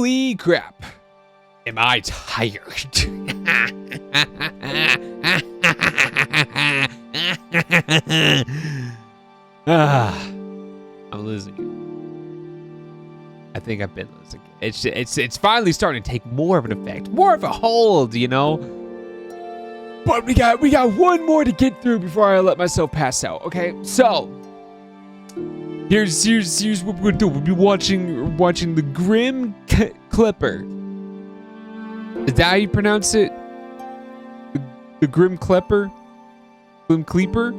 Holy crap. Am I tired? I'm losing it. I think I've been losing it. It's finally starting to take more of an effect, more of a hold, you know. But we got one more to get through before I let myself pass out. Okay, so here's what we're gonna do. We'll be watching the Grim Kleaper. Is that how you pronounce it? The Grim Kleaper? Grim Kleaper?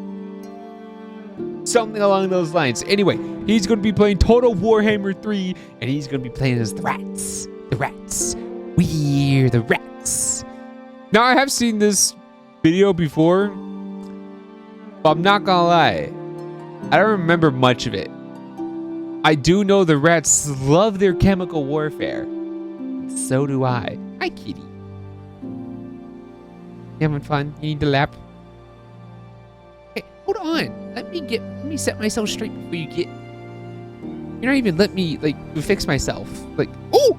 Something along those lines. Anyway, he's going to be playing Total Warhammer 3, and he's going to be playing as the rats. The rats. We're the rats. Now, I have seen this video before, but I'm not going to lie. I don't remember much of it. I do know the rats love their chemical warfare. So do I. Hi, kitty. You having fun? You need the lap? Hey, hold on. Let me set myself straight before you get. You're not even let me fix myself. Oh!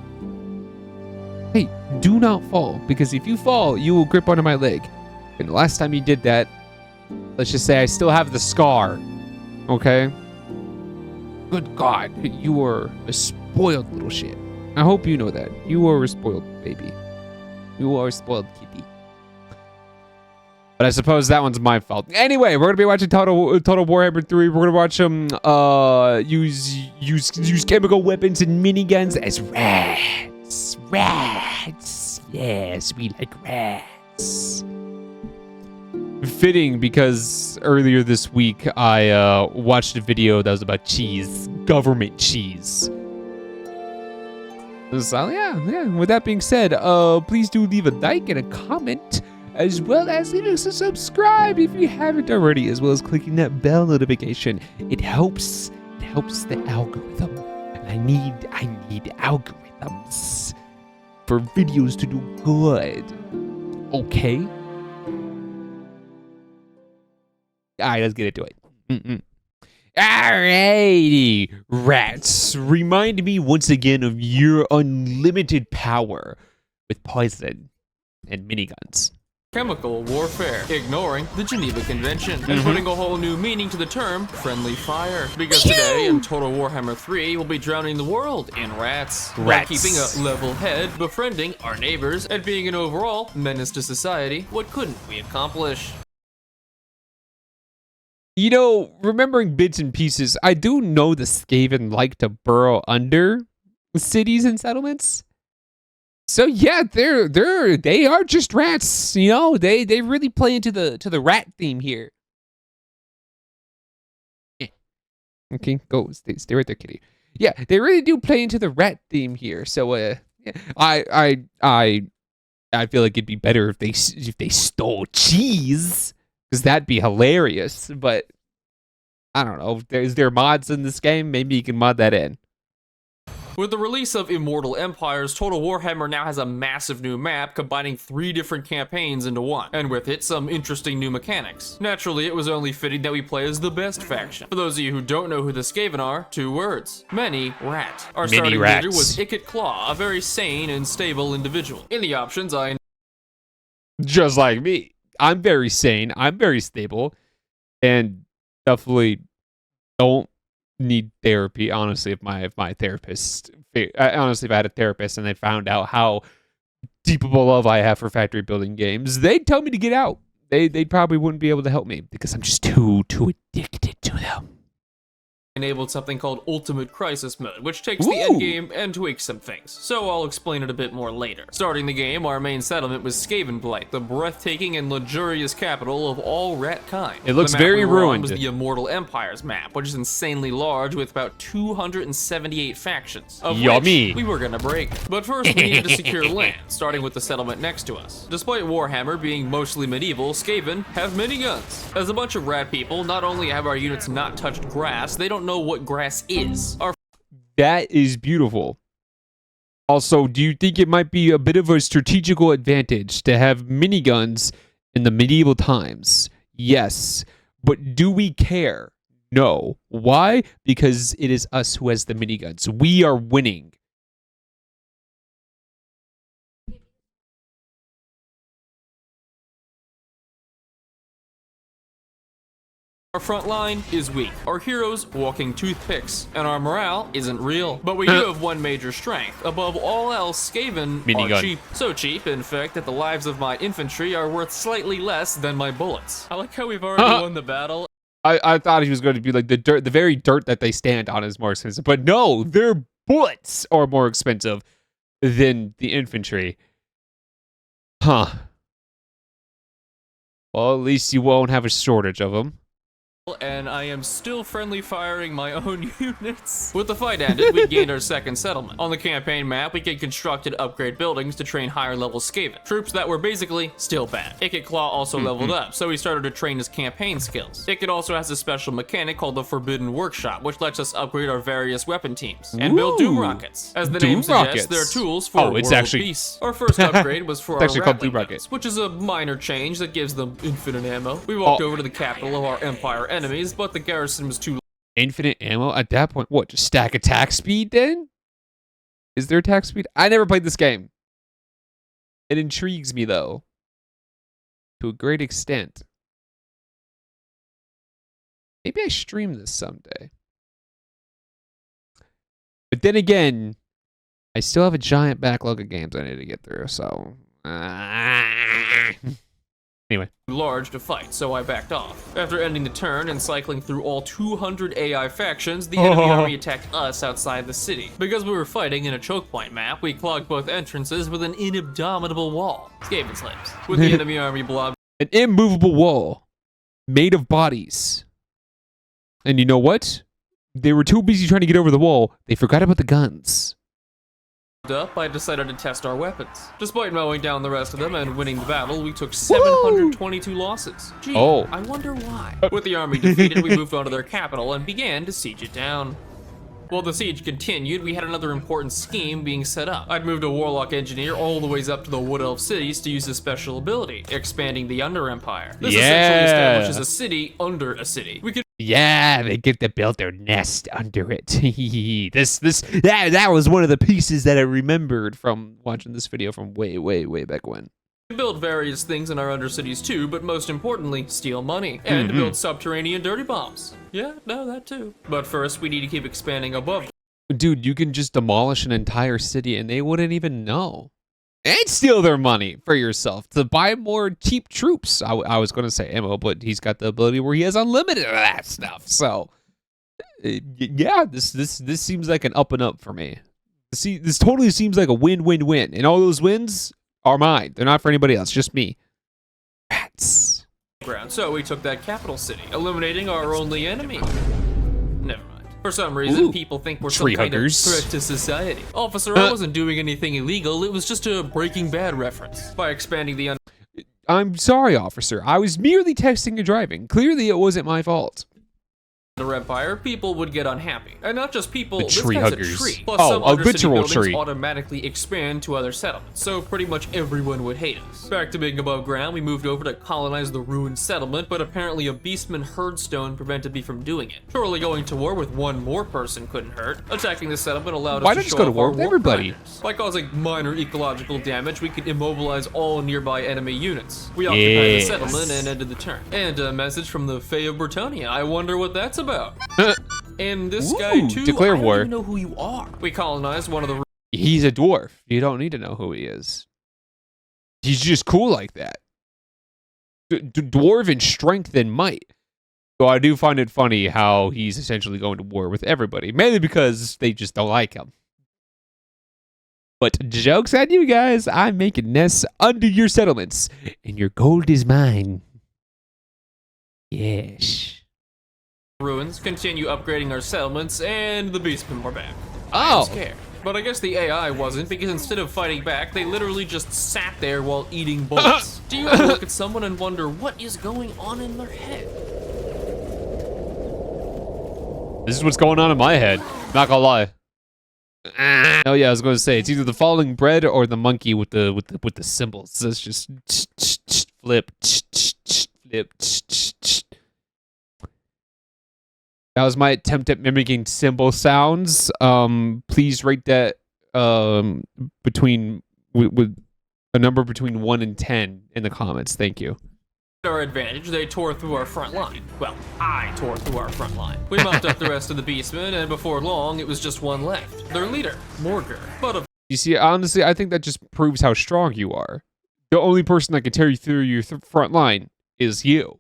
Hey, do not fall, because if you fall, you will grip onto my leg. And the last time you did that, let's just say I still have the scar. Okay? Good God, you are a spoiled little shit. I hope you know that. You are a spoiled baby. You are a spoiled kitty. But I suppose that one's my fault. Anyway, we're gonna be watching Total Warhammer 3. We're gonna watch them use chemical weapons and miniguns as rats. Rats. Yes, we like rats. Fitting, because earlier this week I watched a video that was about cheese, government cheese. So yeah. With that being said, please do leave a like and a comment, as well as leave us a subscribe if you haven't already, as well as clicking that bell notification. It helps the algorithm. And I need algorithms for videos to do good. Okay? Alright, let's get into it. Alrighty, rats. Remind me once again of your unlimited power with poison and miniguns. Chemical warfare, ignoring the Geneva Convention, and putting a whole new meaning to the term friendly fire. Because today in Total Warhammer 3, we'll be drowning the world in rats. While keeping a level head, befriending our neighbors, and being an overall menace to society. What couldn't we accomplish? You know, remembering bits and pieces, I do know the Skaven like to burrow under cities and settlements. So yeah, they are just rats. You know, they really play into the rat theme here. Yeah. Okay, go stay right there, kitty. Yeah, they really do play into the rat theme here. So yeah, I feel like it'd be better if they stole cheese. Because that'd be hilarious, but I don't know. Is there mods in this game? Maybe you can mod that in. With the release of Immortal Empires, Total Warhammer now has a massive new map combining 3 different campaigns into one, and with it, some interesting new mechanics. Naturally, it was only fitting that we play as the best faction. For those of you who don't know who the Skaven are, 2 words. Many rat. Our starting leader was Ikit Claw, a very sane and stable individual. In the options, just like me. I'm very sane. I'm very stable, and definitely don't need therapy. Honestly, if I had a therapist and they found out how deep of a love I have for factory building games, they'd tell me to get out. They probably wouldn't be able to help me because I'm just too addicted to them. Enabled something called Ultimate Crisis Mode, which takes the endgame and tweaks some things, so I'll explain it a bit more later. Starting the game, our main settlement was Skavenblight, the breathtaking and luxurious capital of all rat kind. It looks very ruined. Was the Immortal Empires map, which is insanely large with about 278 factions, of which we were gonna break. But first, we needed to secure land, starting with the settlement next to us. Despite Warhammer being mostly medieval, Skaven have miniguns. As a bunch of rat people, not only have our units not touched grass, they don't know what grass is. That is beautiful. Also, do you think it might be a bit of a strategical advantage to have miniguns in the medieval times? Yes. But do we care? No. Why? Because it is us who has the miniguns. We are winning. Our front line is weak, our heroes walking toothpicks, and our morale isn't real. But we do have one major strength. Above all else, Skaven are cheap. So cheap, in fact, that the lives of my infantry are worth slightly less than my bullets. I like how we've already won the battle. I thought he was going to be like the dirt, the very dirt that they stand on is more expensive. But no, their bullets are more expensive than the infantry. Huh. Well, at least you won't have a shortage of them. And I am still friendly firing my own units. With the fight ended, we gained our second settlement. On the campaign map, we could construct and upgrade buildings to train higher level Skaven, troops that were basically still bad. Ikit Claw also leveled up, so we started to train his campaign skills. Ikit also has a special mechanic called the Forbidden Workshop, which lets us upgrade our various weapon teams and build Doom Rockets. As the name suggests, they're tools for world peace. Our first upgrade was for our Rattling guns, which is a minor change that gives them infinite ammo. We walked over to the capital of our Empire enemies, but the garrison was too infinite ammo at that point. What, just stack attack speed then? Is there attack speed? I never played this game. It intrigues me though, to a great extent. Maybe I stream this someday. But then again, I still have a giant backlog of games I need to get through, so anyway. Large to fight, so I backed off. After ending the turn and cycling through all 200 AI factions, the enemy army attacked us outside the city. Because we were fighting in a choke point map, we clogged both entrances with an inabdominable wall. Skaven slaves. With the enemy army blob. An immovable wall made of bodies. And you know what? They were too busy trying to get over the wall, they forgot about the guns. Up, I decided to test our weapons. Despite mowing down the rest of them and winning the battle, we took 722 losses. Gee, I wonder why. With the army defeated, we moved on to their capital and began to siege it down. While the siege continued, we had another important scheme being set up. I'd moved a warlock engineer all the ways up to the Wood Elf cities to use his special ability, expanding the Under Empire. This essentially establishes a city under a city. We could they get to build their nest under it. that was one of the pieces that I remembered from watching this video from way back when. build various things in our undercities too, but most importantly, steal money and build subterranean dirty bombs. Yeah, no, that too. But first, we need to keep expanding above. Dude, you can just demolish an entire city and they wouldn't even know. And steal their money for yourself to buy more cheap troops. I was going to say ammo, but he's got the ability where he has unlimited of that stuff. So, yeah, this seems like an up and up for me. See, this totally seems like a win-win-win. And all those wins are mine. They're not for anybody else, just me. Rats. So we took that capital city, eliminating our only enemy. Never mind. For some reason, people think we're some kind of threat to society. Officer, I wasn't doing anything illegal. It was just a Breaking Bad reference. By expanding the I'm sorry, officer. I was merely texting and driving. Clearly, it wasn't my fault. Under Empire, people would get unhappy. And not just people, the tree this guy's huggers. A tree. Plus some a literal buildings tree. Automatically expand to other settlements, so pretty much everyone would hate us. Back to being above ground, we moved over to colonize the ruined settlement, but apparently a Beastman herdstone prevented me from doing it. Surely going to war with one more person couldn't hurt. Attacking the settlement allowed us to show go to off war our with everybody? grinders. By causing minor ecological damage, we could immobilize all nearby enemy units. We occupied the settlement and ended the turn. And a message from the Fae of Britannia. I wonder what that's about. And this guy too, declare I don't war. even know who you are. We colonized one of the... He's a dwarf. You don't need to know who he is. He's just cool like that. Dwarven strength and might. So I do find it funny how he's essentially going to war with everybody. Mainly because they just don't like him. But joke's on you guys. I'm making nests under your settlements. And your gold is mine. Yes. Ruins, continue upgrading our settlements, and the Beastmen were back. Oh. I'm scared. But I guess the AI wasn't, because instead of fighting back, they literally just sat there while eating bullets. Do you ever look at someone and wonder what is going on in their head? This is what's going on in my head. Not gonna lie. Oh yeah, I was going to say it's either the falling bread or the monkey with the symbols. So it's just flip, flip. That was my attempt at mimicking symbol sounds. Please rate that between with a number between 1 and 10 in the comments. Thank you. our advantage, they tore through our front line. Well, I tore through our front line. We mopped up the rest of the beastmen, and before long, it was just one left. Their leader, Morger. But of You see, honestly, I think that just proves how strong you are. The only person that can tear you through your front line is you.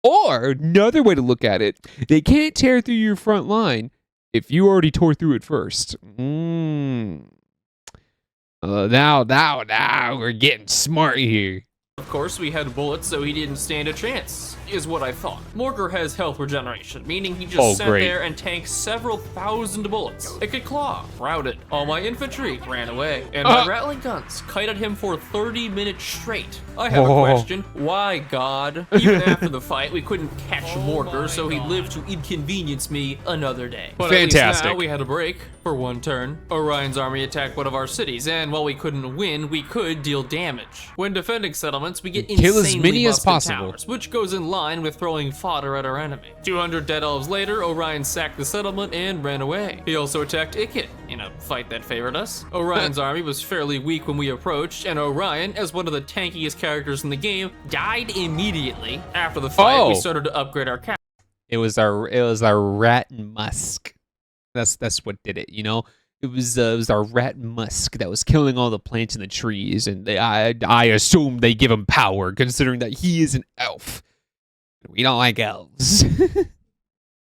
Or, another way to look at it, they can't tear through your front line if you already tore through it first. Now we're getting smart here. Of course, we had bullets, so he didn't stand a chance, is what I thought. Morger has health regeneration, meaning he just sat there and tanked several thousand bullets. It could claw, routed. All my infantry ran away, and my rattling guns kited him for 30 minutes straight. I have a question. Why, God? Even after the fight, we couldn't catch Morger, so he lived to inconvenience me another day. But at least now we had a break for one turn. Orion's army attacked one of our cities, and while we couldn't win, we could deal damage. When defending settlements, we get kill as insanely many as busted possible, towers, which goes in line with throwing fodder at our enemy. 200 dead elves later, Orion sacked the settlement and ran away. He also attacked Ikit in a fight that favored us. Orion's army was fairly weak when we approached, and Orion, as one of the tankiest characters in the game, died immediately. After the fight, we started to upgrade our cap. It was our rat musk. That's what did it, you know? It was our rat musk that was killing all the plants and the trees, and I assume they give him power, considering that he is an elf. We don't like elves.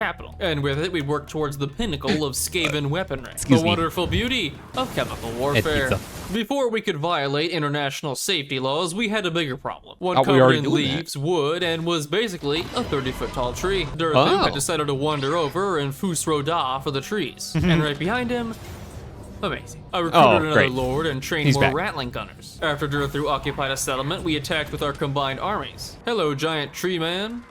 Capital. And with it, we work towards the pinnacle of Skaven weaponry. The wonderful beauty of chemical warfare. Before we could violate international safety laws, we had a bigger problem. One covered in leaves, wood, and was basically a 30-foot tall tree. Durathu had decided to wander over and Fus Roda for the trees. And right behind him, amazing. I recruited another lord and trained more rattling gunners. After Durathu occupied a settlement, we attacked with our combined armies. Hello, giant tree man.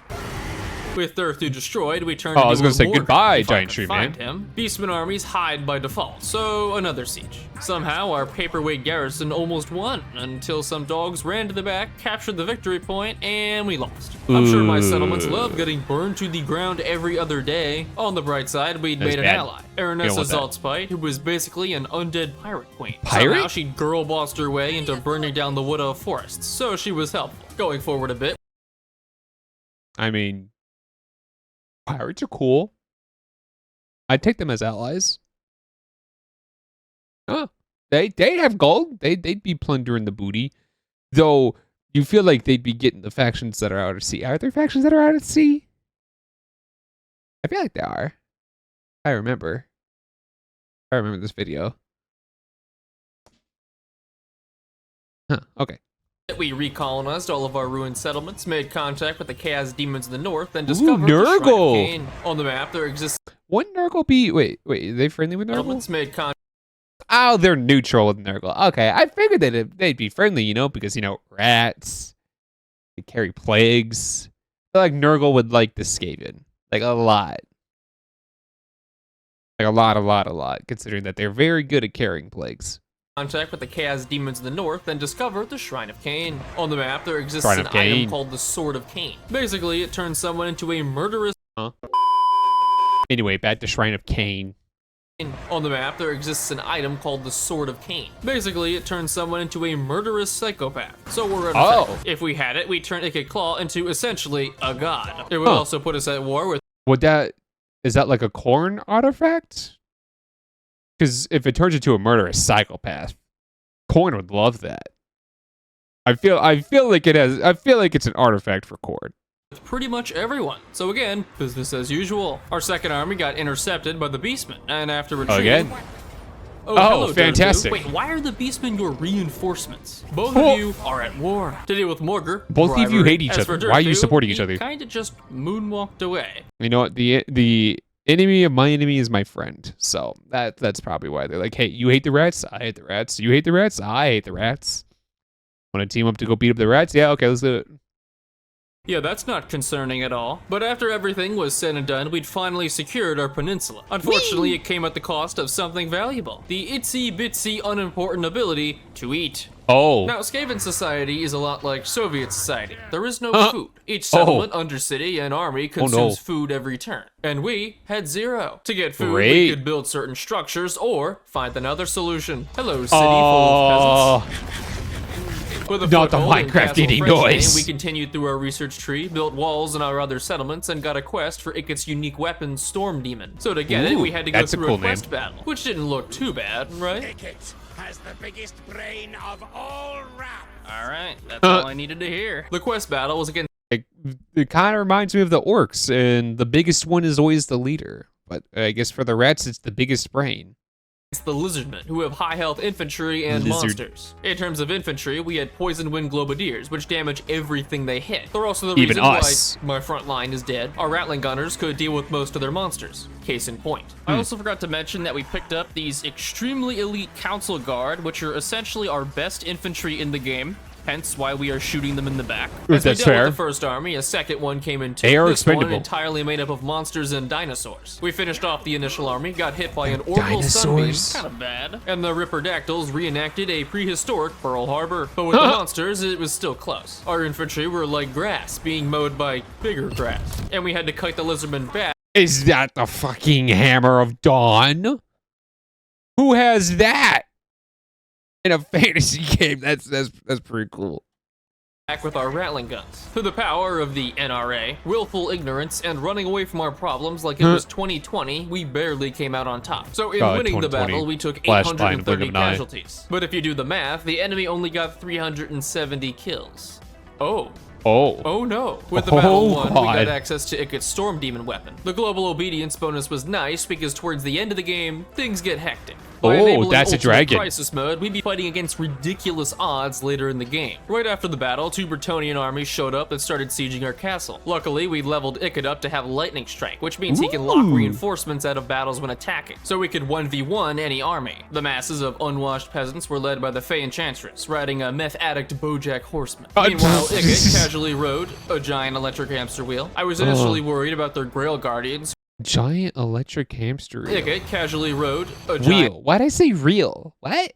With Durathu destroyed, we turned I was going to say goodbye, giant tree man. Beastman armies hide by default, so another siege. Somehow, our paperweight garrison almost won, until some dogs ran to the back, captured the victory point, and we lost. I'm sure my settlements love getting burned to the ground every other day. On the bright side, we'd made an ally, Aranessa Zaltspite, who was basically an undead pirate queen. Somehow, she girl-bossed her way into burning down the wood of forests, so she was helpful. Going forward a bit. I mean, pirates are cool. I'd take them as allies. Oh, they'd have gold. They'd be plundering the booty. Though, you feel like they'd be getting the factions that are out at sea. Are there factions that are out at sea? I feel like they are. I remember this video. Huh, okay. We recolonized all of our ruined settlements, made contact with the chaos demons in the north, and discovered the Shrine of Cain. On the map, there exists... Wouldn't Nurgle be... Wait, are they friendly with Nurgle? Settlements made contact... Oh, they're neutral with Nurgle. Okay, I figured they'd be friendly, you know, because, you know, rats, they carry plagues. I feel like Nurgle would like the Skaven. Like, a lot. Like, a lot, considering that they're very good at carrying plagues. Contact with the chaos demons in the north and discover the Shrine of Cain. On the map, there exists an item called the Sword of Cain. Basically, it turns someone into a murderous... Anyway, back to Shrine of Cain. On the map, there exists an item called the Sword of Cain. Basically, it turns someone into a murderous psychopath. So we're if we had it, we'd turn Ikit Claw into essentially a god. It would also put us at war with... Is that like a corn artifact? Because if it turns into a murderous psychopath, Korn would love that. I feel like it has. I feel like it's an artifact for Korn. Pretty much everyone. So again, business as usual. Our second army got intercepted by the Beastmen, and after retreating... Again? Hello, fantastic. Wait, why are the Beastmen your reinforcements? Both of you are at war. To deal with Morger, both of you hate each other. Why are you supporting each other? Kinda just moonwalked away. You know what? The enemy of my enemy is my friend. So that's probably why they're like, hey, you hate the rats? I hate the rats. You hate the rats? I hate the rats. Want to team up to go beat up the rats? Yeah, okay, let's do it. Yeah, that's not concerning at all. But after everything was said and done, we'd finally secured our peninsula. Unfortunately, it came at the cost of something valuable. The itsy-bitsy unimportant ability to eat. Oh. Now, Skaven society is a lot like Soviet society. There is no food. Each settlement, undercity, and army consumes food every turn. And we had zero. To get food, we could build certain structures or find another solution. Hello, city full of peasants. With a Not the foothold in Minecraft Castle eating Frenchman, noise. we continued through our research tree, built walls in our other settlements, and got a quest for Ikit's unique weapon, Storm Demon. So to get it, we had to go that's a through cool a quest name. battle, which didn't look too bad, right? Ikit has the biggest brain of all rap. Alright, that's all I needed to hear. The quest battle was against It kind of reminds me of the orcs, and the biggest one is always the leader. But I guess for the rats, it's the biggest brain. the lizardmen, who have high health infantry and monsters. In terms of infantry, we had poison wind globadiers, which damage everything they hit. They're also the Even reason us. why my front line is dead. Our rattling gunners could deal with most of their monsters. Case in point. I also forgot to mention that we picked up these extremely elite council guard, which are essentially our best infantry in the game. Hence why we are shooting them in the back. As That's we dealt fair. with the first army, a second one came in too. They are This one expendable. entirely made up of monsters and dinosaurs. We finished off the initial army, got hit by an orbital sunbeam, Dinosaurs? kind of bad, and the Ripperdactyls reenacted a prehistoric Pearl Harbor. But with the monsters, it was still close. Our infantry were like grass, being mowed by bigger grass. And we had to kite the lizardmen back. Is that the fucking Hammer of Dawn? Who has that in a fantasy game? That's pretty cool. Back with our rattling guns. Through the power of the NRA, willful ignorance, and running away from our problems like it was 2020, we barely came out on top. So in God, winning the 2020. battle, we took Flashlight, blink 830 of an eye. casualties. But if you do the math, the enemy only got 370 kills. Oh. Oh. Oh no. With the battle won, we got God. access to Ikit's Storm Demon weapon. The global obedience bonus was nice because towards the end of the game, things get hectic. By Oh, enabling that's a Ultimate dragon. Crisis mode, we'd be fighting against ridiculous odds later in the game. Right after the battle, 2 Bretonnian armies showed up and started sieging our castle. Luckily, we leveled Ikit up to have Lightning Strike, which means he can lock Ooh. reinforcements out of battles when attacking, so we could 1v1 any army. The masses of unwashed peasants were led by the Fey Enchantress, riding a meth addict Bojack horseman. Meanwhile, Ikit casually rode a giant electric hamster wheel. I was initially worried about their Grail Guardians. Giant electric hamster wheel. Ikit casually rode a giant Wheel. Why'd I say real? What?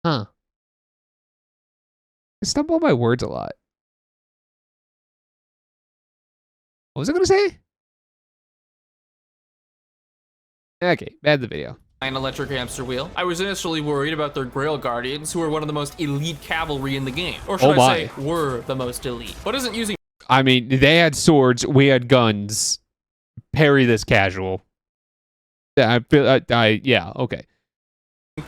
Huh. I stumble on my words a lot. What was I gonna say? Okay, bad the video. an electric hamster wheel. I was initially worried about their Grail Guardians, who are one of the most elite cavalry in the game. Or should I say, were the most elite. But isn't using I mean, they had swords, we had guns. Parry this casual. Yeah, yeah, okay.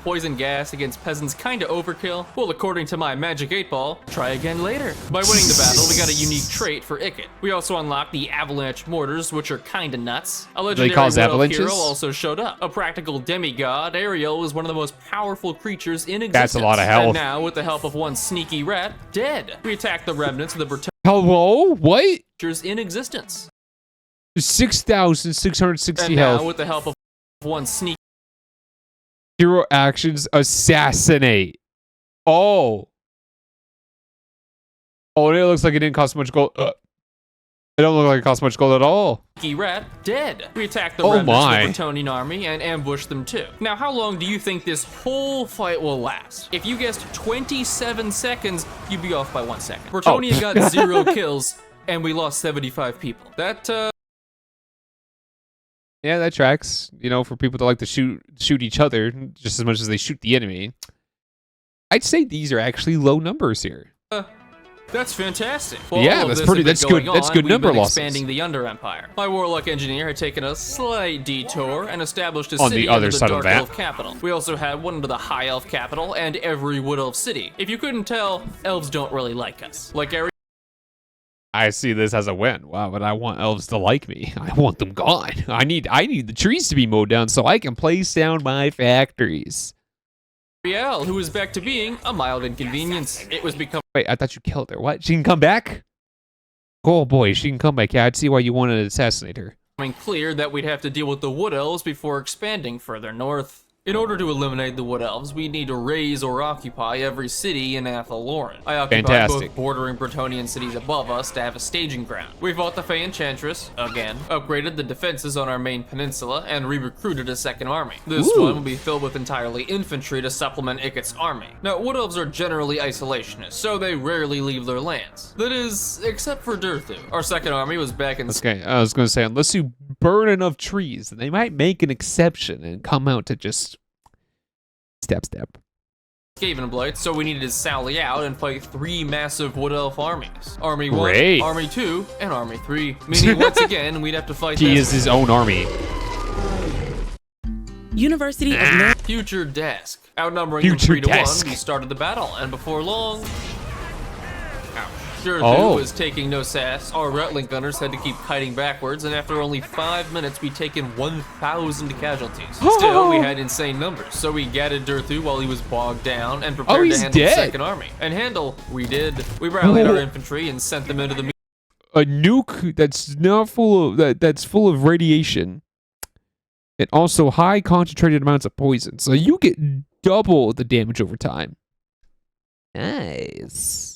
poison gas against peasants kinda overkill? Well, according to my magic 8-ball, try again later. By winning the battle, we got a unique trait for Ikit. We also unlocked the avalanche mortars, which are kinda nuts. A legendary cause Wood Elf avalanches? hero also showed up. A practical demigod, Ariel was one of the most powerful creatures in existence. That's a lot of health. And now, with the help of one sneaky rat, dead. We attacked the remnants of the Breton Hello? What? creatures in existence. 6,660 And now, health. with the help of one sneaky Hero actions assassinate. Oh. Oh, and it looks like it didn't cost much gold. It don't look like it cost much gold at all. rat, dead. We attacked the Oh remnants my. of the Bretonnian army and ambushed them too. Now, how long do you think this whole fight will last? If you guessed 27 seconds, you'd be off by 1 second. Bretonnia Oh. got 0 kills, and we lost 75 people. That, Yeah, that tracks. You know, for people that like to shoot each other just as much as they shoot the enemy. I'd say these are actually low numbers here. that's fantastic. While Yeah, all of that's this pretty- had been that's good- going that's on, good we've number been losses. expanding the Under Empire. My warlock engineer had taken a slight detour and established a On city the other under the side of Dark the map. Elf capital. We also had one under the High Elf capital and every Wood Elf city. If you couldn't tell, elves don't really like us. Like every I see this as a win. Wow, but I want elves to like me. I want them gone. I need the trees to be mowed down so I can place down my factories. Ariel, who was back to being a mild inconvenience. It was becoming Wait, I thought you killed her. What? She can come back? Oh boy, she can come back. Yeah, I'd see why you wanted to assassinate her. clear that we'd have to deal with the Wood Elves before expanding further north. In order to eliminate the Wood Elves, we need to raise or occupy every city in Athaloran. I occupied Fantastic. both bordering Bretonnian cities above us to have a staging ground. We fought the Fey Enchantress, again, upgraded the defenses on our main peninsula, and re-recruited a second army. This Ooh. one will be filled with entirely infantry to supplement Ikit's army. Now, Wood Elves are generally isolationists, so they rarely leave their lands. That is, except for Durthu. Our second army was back in Okay, I was going to say, unless you burn enough trees, then they might make an exception and come out to just step. Skaven Blight, so we needed to sally out and fight 3 massive Wood Elf armies. Army 1, Great. Army 2, and Army 3. Meaning once again, we'd have to fight He is his own army. University of North. Future Desk. Outnumbering them 3 to 1, we started the battle, and before long... Durthu was taking no sass. Our Rattling Gunners had to keep kiting backwards, and after only 5 minutes, we'd taken 1,000 casualties. Still, we had insane numbers, so we gadded Durthu while he was bogged down and prepared to handle the second army. And handle, we did. We rallied our infantry and sent them into the... A nuke that's not full of that's full of radiation, and also high concentrated amounts of poison, so you get double the damage over time. Nice.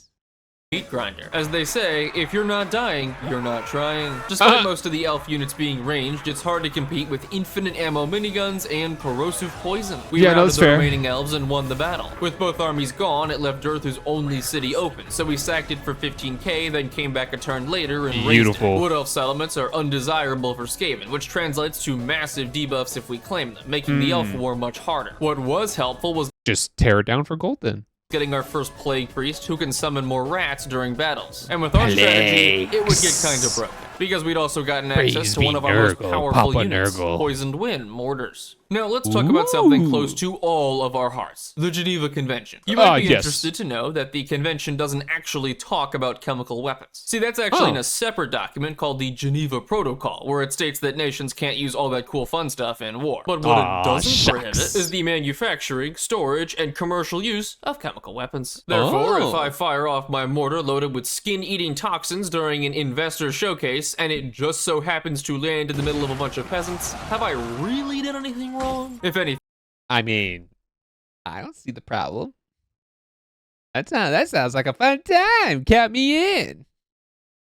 Meat grinder. As they say, if you're not dying, you're not trying. Despite most of the elf units being ranged, it's hard to compete with infinite ammo miniguns and corrosive poison. We routed the remaining elves and won the battle. With both armies gone, it left Durthu's only city open, so we sacked it for 15k, then came back a turn later and raised it. Wood elf settlements are undesirable for Skaven, which translates to massive debuffs if we claim them, making the elf war much harder. What was helpful was just tear it down for gold then. Getting our first plague priest who can summon more rats during battles. And with our strategy, it would get kind of broken, because we'd also gotten access to one of our most powerful units, Poisoned Wind mortars. Now let's talk about something close to all of our hearts, the Geneva Convention. You might be interested to know that the convention doesn't actually talk about chemical weapons. See, that's actually in a separate document called the Geneva Protocol, where it states that nations can't use all that cool fun stuff in war. But what it doesn't prohibit is the manufacturing, storage, and commercial use of chemical weapons. Therefore, if I fire off my mortar loaded with skin-eating toxins during an investor showcase, and it just so happens to land in the middle of a bunch of peasants, have I really done anything wrong? If anything. I mean, I don't see the problem. That sounds like a fun time. Count me in.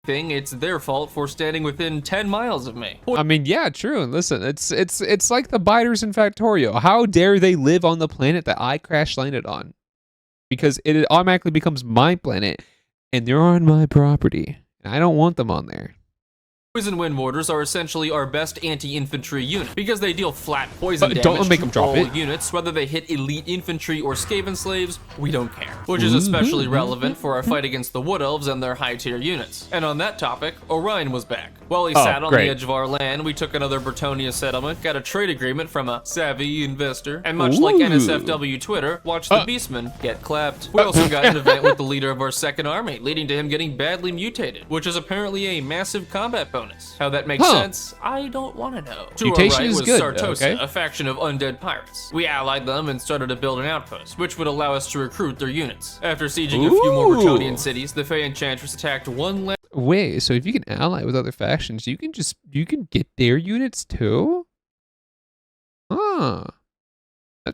It's their fault for standing within 10 miles of me. I mean, yeah, true. And listen, it's like the biters in Factorio. How dare they live on the planet that I crash landed on? Because it automatically becomes my planet, and they're on my property, and I don't want them on there. Poison Wind mortars are essentially our best anti-infantry unit because they deal flat poison damage don't make them to drop all it. units, whether they hit elite infantry or Skaven slaves, we don't care. Which is especially relevant for our fight against the Wood Elves and their high-tier units. And on that topic, Orion was back. While he sat on the edge of our land, we took another Bretonnia settlement, got a trade agreement from a savvy investor, and much like NSFW Twitter, watched the Beastmen get clapped. We also got an event with the leader of our second army, leading to him getting badly mutated, which is apparently a massive combat bonus. How that makes sense, I don't want to know. To our right was Sartosa, a faction of undead pirates. We allied them and started to build an outpost, which would allow us to recruit their units. After sieging a few more Bretonian cities, the Fey Enchantress attacked one land. Wait, so if you can ally with other factions, you can get their units too? Huh.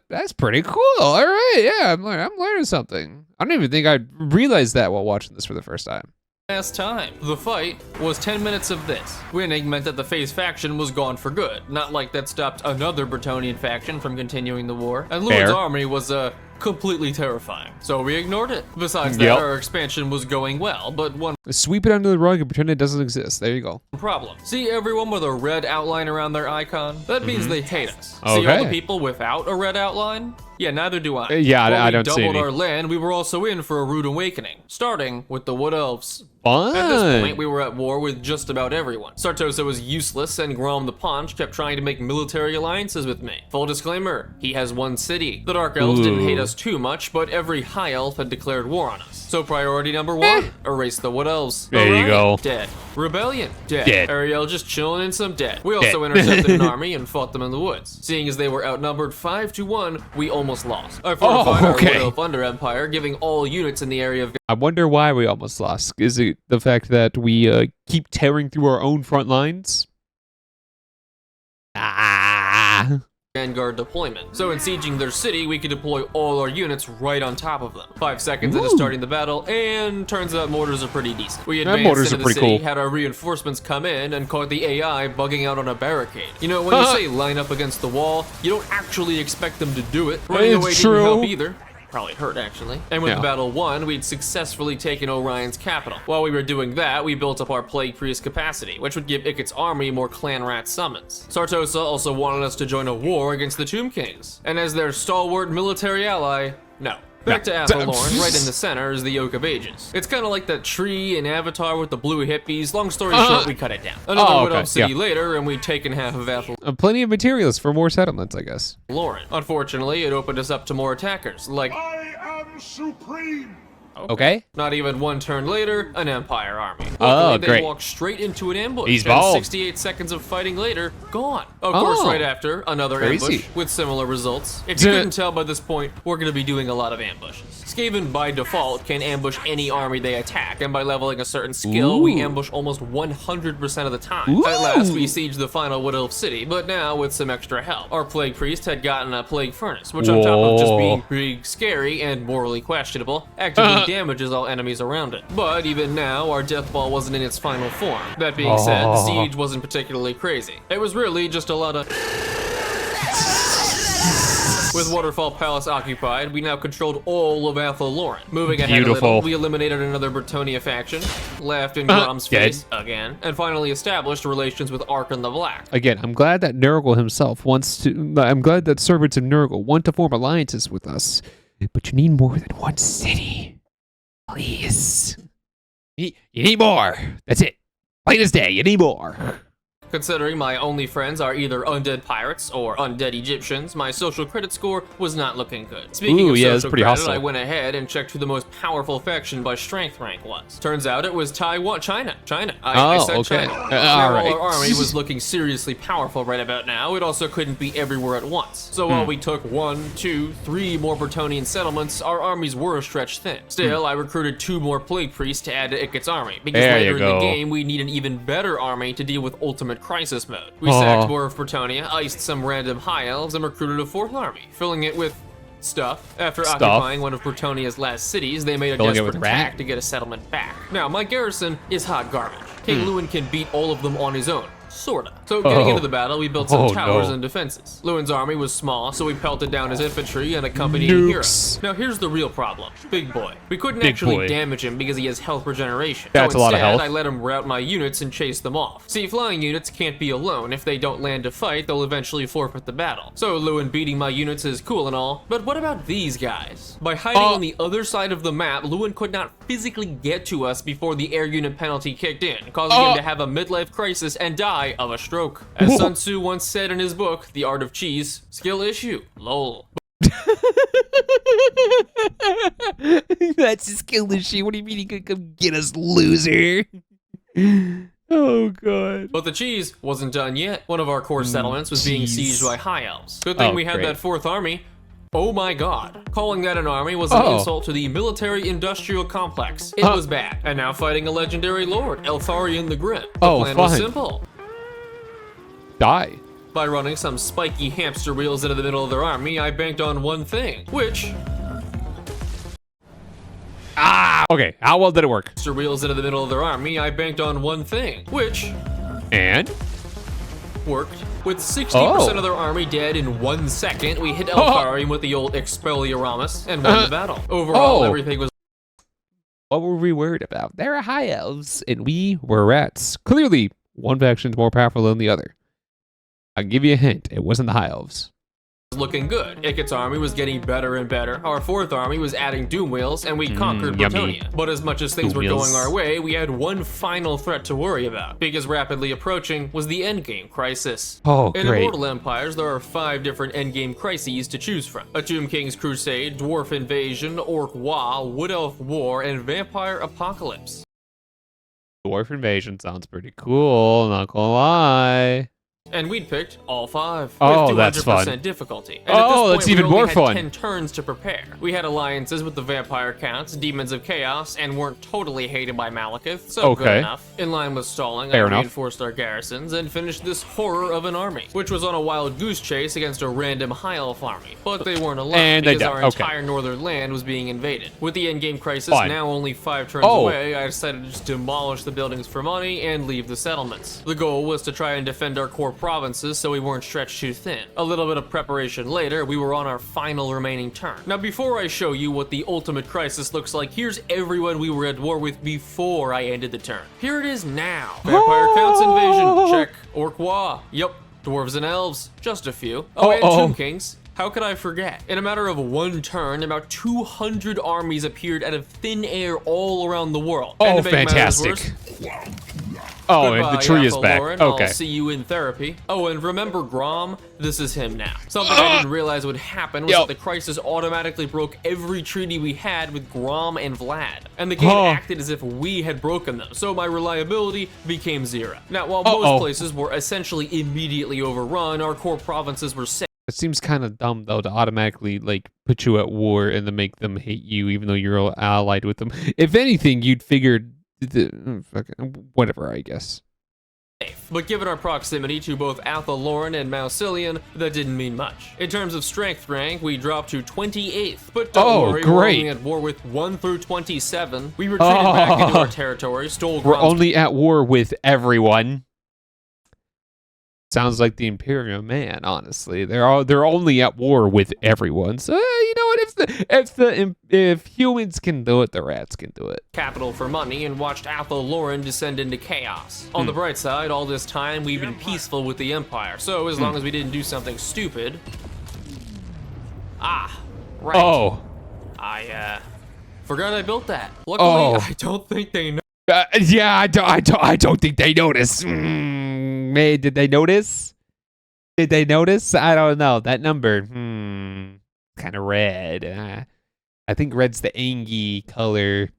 That's pretty cool. All right, yeah, I'm learning something. I don't even think I realized that while watching this for the first time. Last time. The fight was 10 minutes of this. Winning meant that the Fae's faction was gone for good, not like that stopped another Bretonian faction from continuing the war. And Lewin's army was completely terrifying, so we ignored it. Besides that, our expansion was going well, but one sweep it under the rug and pretend it doesn't exist. There you go. problem. See everyone with a red outline around their icon? That means they hate us. See all the people without a red outline? Yeah, neither do I. I don't see any. While we doubled our land, we were also in for a rude awakening, starting with the Wood Elves. Fun. At this point, we were at war with just about everyone. Sartosa was useless, and Grom the Paunch kept trying to make military alliances with me. Full disclaimer, he has one city. The Dark Elves didn't hate us too much, but every High Elf had declared war on us. So priority number one, erase the Wood Elves. There you go. Dead. Rebellion, dead. Ariel just chilling in some dead. We also intercepted an army and fought them in the woods. Seeing as they were outnumbered 5-1, we almost lost. I fortified our Wood Elf Under Empire, giving all units in the area of... I wonder why we almost lost. Is it the fact that we keep tearing through our own front lines? Vanguard deployment. So in sieging their city, we could deploy all our units right on top of them. 5 seconds into starting the battle, and turns out mortars are pretty decent. We advanced into the city, had our reinforcements come in, and caught the AI bugging out on a barricade. You know, when you say line up against the wall, you don't actually expect them to do it. Running away didn't help either. Probably hurt, actually. And with battle won, we'd successfully taken Orion's capital. While we were doing that, we built up our Plague Priest capacity, which would give Ikit's army more clan rat summons. Sartosa also wanted us to join a war against the Tomb Kings, and as their stalwart military ally, no. Back to Athelorn, right in the center is the Oak of Ages. It's kind of like that tree in Avatar with the blue hippies. Long story short, we cut it down. Another Wood Elf city later, and we'd taken half of Athelorn. Plenty of materials for more settlements, I guess. Unfortunately, it opened us up to more attackers, like... I am supreme. Okay. Not even one turn later, an Empire army. Oh, Luckily, great. They walked straight into an ambush. He's and bald. 68 seconds of fighting later, gone. Of course, right after, another Crazy. ambush with similar results. If you couldn't tell by this point, we're going to be doing a lot of ambushes. Skaven, by default, can ambush any army they attack, and by leveling a certain skill, we ambush almost 100% of the time. At last, we sieged the final Wood Elf city, but now with some extra help. Our Plague Priest had gotten a Plague Furnace, which on top of just being big, scary, and morally questionable, actively damages all enemies around it. But even now, our Death Ball wasn't in its final form. That being said, the siege wasn't particularly crazy. It was really just a lot of... With Waterfall Palace occupied, we now controlled all of Athelorn. Moving ahead a little, we eliminated another Bretonnia faction, laughed in Grom's face again, and finally established relations with Arkan the Black. Again, I'm glad that Nurgle himself wants to... I'm glad that servants of Nurgle want to form alliances with us. But you need more than one city. Please. You need more. That's it. Plain as day, you need more. Considering my only friends are either undead pirates or undead Egyptians, my social credit score was not looking good. Speaking of social credit, hostile. I went ahead and checked who the most powerful faction by strength rank was. Turns out it was Taiwan, China. I said China. All right. While our army was looking seriously powerful right about now, it also couldn't be everywhere at once. So while we took 1, 2, 3 more Bretonnian settlements, our armies were stretched thin. Still, I recruited 2 more Plague Priests to add to Ikit's army, because later in the game, we need an even better army to deal with ultimate crisis mode. We sacked more of Bretonnia, iced some random high elves, and recruited a 4th army, filling it with stuff. After occupying one of Bretonnia's last cities, they made a desperate attack to get a settlement back. Now, my garrison is hot garbage. King Lewin can beat all of them on his own. Sorta. So getting into the battle, we built some towers and defenses. Lewin's army was small, so we pelted down his infantry and accompanying heroes. Now here's the real problem. Big Boy. We couldn't actually damage him because he has health regeneration. That's so a lot of instead, health. I let him rout my units and chase them off. See, flying units can't be alone. If they don't land to fight, they'll eventually forfeit the battle. So Lewin beating my units is cool and all, but what about these guys? By hiding on the other side of the map, Lewin could not physically get to us before the air unit penalty kicked in, causing him to have a midlife crisis and die of a stroke. As Sun Tzu once said in his book, The Art of Cheese, skill issue, lol. That's a skill issue. What do you mean he could come get us, loser? Oh, God. But the cheese wasn't done yet. One of our core settlements was being sieged by high elves. Good thing we had that 4th army. Oh my god. Calling that an army was an insult to the military-industrial complex. It was bad. And now fighting a legendary lord, Eltharion the Grim. The plan was simple. Die. By running some spiky hamster wheels into the middle of their army, I banked on one thing, which... Okay, how well did it work? Hamster wheels into the middle of their army, I banked on one thing, which... And? Worked. With 60% of their army dead in 1 second, we hit Eltharion with the old Expelliarmus and won the battle. Overall, everything was... What were we worried about? There are high elves, and we were rats. Clearly, one faction's more powerful than the other. I'll give you a hint. It wasn't the high elves. Looking good. Ikit's army was getting better and better. Our 4th army was adding doom wheels, and we conquered Bretonnia. But as much as things were going our way, we had one final threat to worry about, because rapidly approaching was the endgame crisis. In Immortal Empires, there are 5 different endgame crises to choose from: a Tomb King's Crusade, Dwarf Invasion, Orc Wa, Wood Elf War, and Vampire Apocalypse. Dwarf Invasion sounds pretty cool, not gonna lie. And we'd picked all 5 with 200% difficulty. And at this point, that's even more fun. We only had 10 turns to prepare. We had alliances with the Vampire Counts, Demons of Chaos, and weren't totally hated by Malekith, so good enough. In line with stalling, I reinforced our garrisons and finished this horror of an army, which was on a wild goose chase against a random High Elf army. But they weren't alone, because our entire northern land was being invaded. With the endgame crisis now only 5 turns away, I decided to just demolish the buildings for money and leave the settlements. The goal was to try and defend our core provinces so we weren't stretched too thin. A little bit of preparation later, we were on our final remaining turn. Now before I show you what the ultimate crisis looks like, here's everyone we were at war with before I ended the turn. Here it is now. Vampire Counts invasion, check. Orc Wa, yep. Dwarves and elves, just a few. And Tomb Kings, How could I forget? In a matter of one turn, about 200 armies appeared out of thin air all around the world. Oh, And to make matters fantastic. worse, Oh, goodbye, and the tree is Athel back. Lauren. Okay. I'll see you in therapy. Oh, and remember Grom? This is him now. Something I didn't realize would happen was that the crisis automatically broke every treaty we had with Grom and Vlad. And the game acted as if we had broken them, so my reliability became 0. Now, while most places were essentially immediately overrun, our core provinces were safe. It seems kind of dumb though to automatically like put you at war and then make them hate you even though you're allied with them. If anything, you'd figure whatever, I guess. But given our proximity to both Athel Lauren and Mausilian, that didn't mean much. In terms of strength rank, we dropped to 28th. But don't worry, we're only at war with 1 through 27. We retreated back into our territory, stole We're only at war with everyone. Sounds like the Imperial man, honestly. They're only at war with everyone. So you know what? If humans can do it, the rats can do it. Capital for money and watched Athel Lauren descend into chaos. On the bright side, all this time we've been peaceful with the Empire. So as long as we didn't do something stupid. Right. Oh. I forgot I built that. Luckily, I don't think they know. Yeah, I don't think they noticed. Hey, did they notice? Did they notice? I don't know. That number, kind of red. I think red's the Angie color.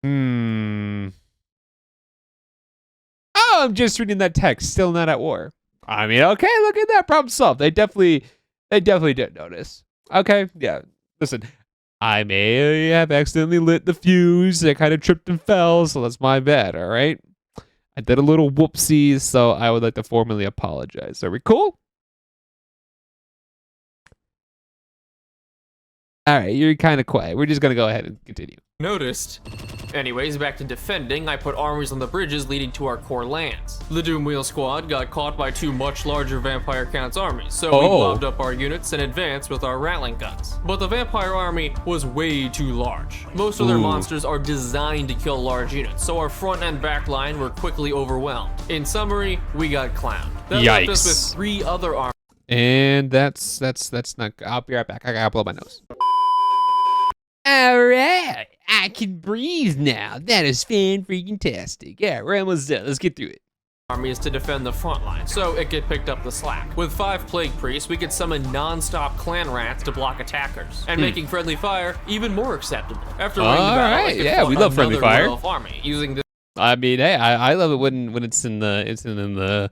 Oh, I'm just reading that text. Still not at war. I mean, okay, look at that. Problem solved. They definitely did notice. Okay, yeah. Listen, I may have accidentally lit the fuse. I kind of tripped and fell, so that's my bad, all right? I did a little whoopsies, so I would like to formally apologize. Are we cool? All right, you're kind of quiet. We're just going to go ahead and continue. Noticed. Anyways, back to defending, I put armies on the bridges leading to our core lands. The Doomwheel squad got caught by 2 much larger Vampire Count's armies, so we bobbed up our units and advanced with our Rattling guns. But the Vampire army was way too large. Most of their monsters are designed to kill large units, so our front and back line were quickly overwhelmed. In summary, we got clowned. That left us with 3 other armies. And that's not. I'll be right back. I gotta blow my nose. All right, I can breathe now. That is fan-freaking-tastic. Yeah, we're almost done. Let's get through it. Armies to defend the front line, so it could picked up the slack. With 5 plague priests, we could summon non-stop clan rats to block attackers, and making friendly fire even more acceptable. After winning the battle, I could yeah, we love friendly fire. Army using this. I mean, hey, I love it when it's in the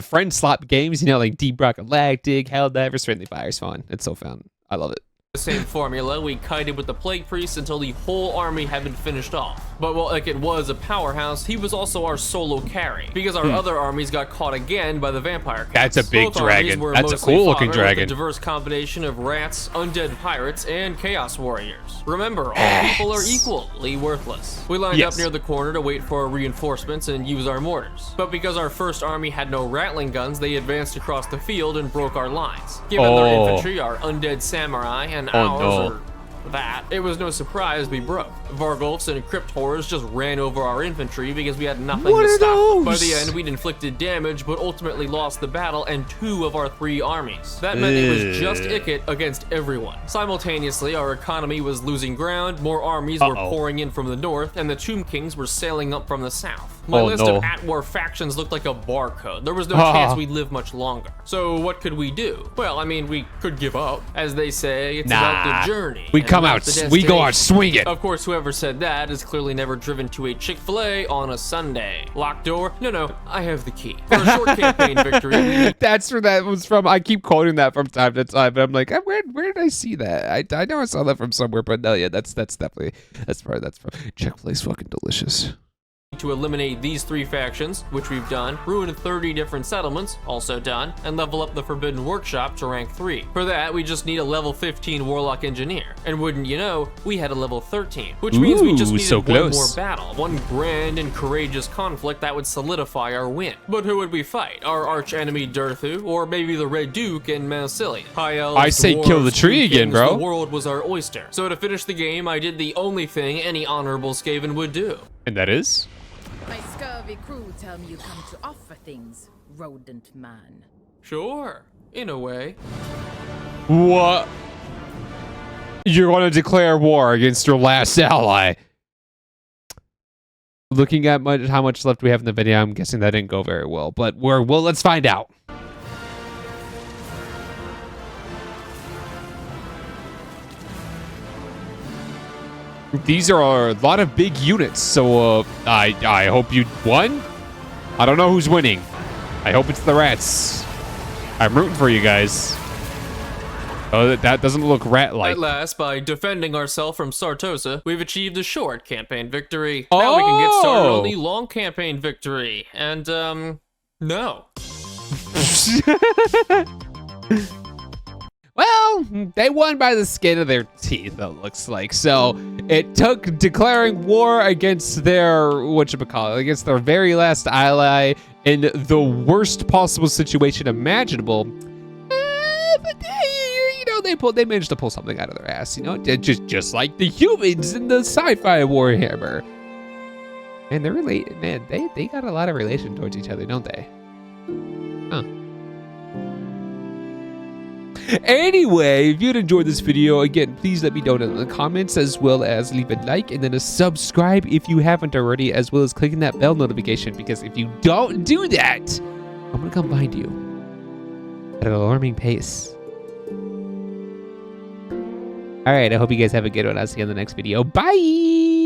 friend slot games. You know, like Deep Rock Galactic, Helldivers, friendly fire is fun. It's so fun. I love it. The same formula, we kited with the Plague Priest until the whole army had been finished off. But while Ikit was a powerhouse, he was also our solo carry, because our other armies got caught again by the Vampire Counts. That's a big dragon. That's a cool looking dragon. A diverse combination of rats, undead pirates, and chaos warriors. Remember, all people are equally worthless. We lined up near the corner to wait for our reinforcements and use our mortars. But because our first army had no rattling guns, they advanced across the field and broke our lines. Given their infantry, our undead samurai, and ours, or that, it was no surprise we broke. Vargulfs and Crypt Horrors just ran over our infantry because we had nothing to stop them. By the end, we'd inflicted damage, but ultimately lost the battle and 2 of our 3 armies. That meant it was just Ikit against everyone. Simultaneously, our economy was losing ground, more armies were pouring in from the north, and the Tomb Kings were sailing up from the south. My list of at-war factions looked like a barcode. There was no chance we'd live much longer. So what could we do? Well, I mean, we could give up. As they say, it's about the journey. We come out, we go out swinging. Of course, whoever said that has clearly never driven to a Chick-fil-A on a Sunday. Locked door? No, I have the key. For a short campaign victory. That's where that was from. I keep quoting that from time to time, but I'm like, where did I see that? I know I saw that from somewhere, but no, yeah, that's definitely, that's from Chick-fil-A's fucking delicious. To eliminate these 3 factions, which we've done, ruin 30 different settlements, also done, and level up the Forbidden Workshop to rank 3. For that, we just need a level 15 Warlock Engineer. And wouldn't you know, we had a level 13, which means we just needed one more battle, one grand and courageous conflict that would solidify our win. But who would we fight? Our arch enemy Durthu, or maybe the Red Duke and Mausilian? High elves, I say dwarves, kill the tree again, bro. The world was our oyster. So to finish the game, I did the only thing any honorable Skaven would do. And that is? My scurvy crew tell me you come to offer things, rodent man. Sure. in a way. What? You're going to declare war against your last ally. Looking at how much left we have in the video, I'm guessing that didn't go very well. But let's find out. These are a lot of big units, so I hope you won. I don't know who's winning. I hope it's the rats. I'm rooting for you guys. Oh, that doesn't look rat-like. At last, by defending ourselves from Sartosa, we've achieved a short campaign victory. Now we can get started on the long campaign victory. And, no. Well, they won by the skin of their teeth, it looks like. So it took declaring war against their, against their very last ally in the worst possible situation imaginable. But they managed to pull something out of their ass, just like the humans in the sci-fi Warhammer. And they're they got a lot of relation towards each other, don't they? Huh. Anyway, if you'd enjoyed this video, again, please let me know in the comments, as well as leave a like and then a subscribe if you haven't already, as well as clicking that bell notification, because if you don't do that, I'm gonna come find you at an alarming pace. All right, I hope you guys have a good one. I'll see you in the next video. Bye!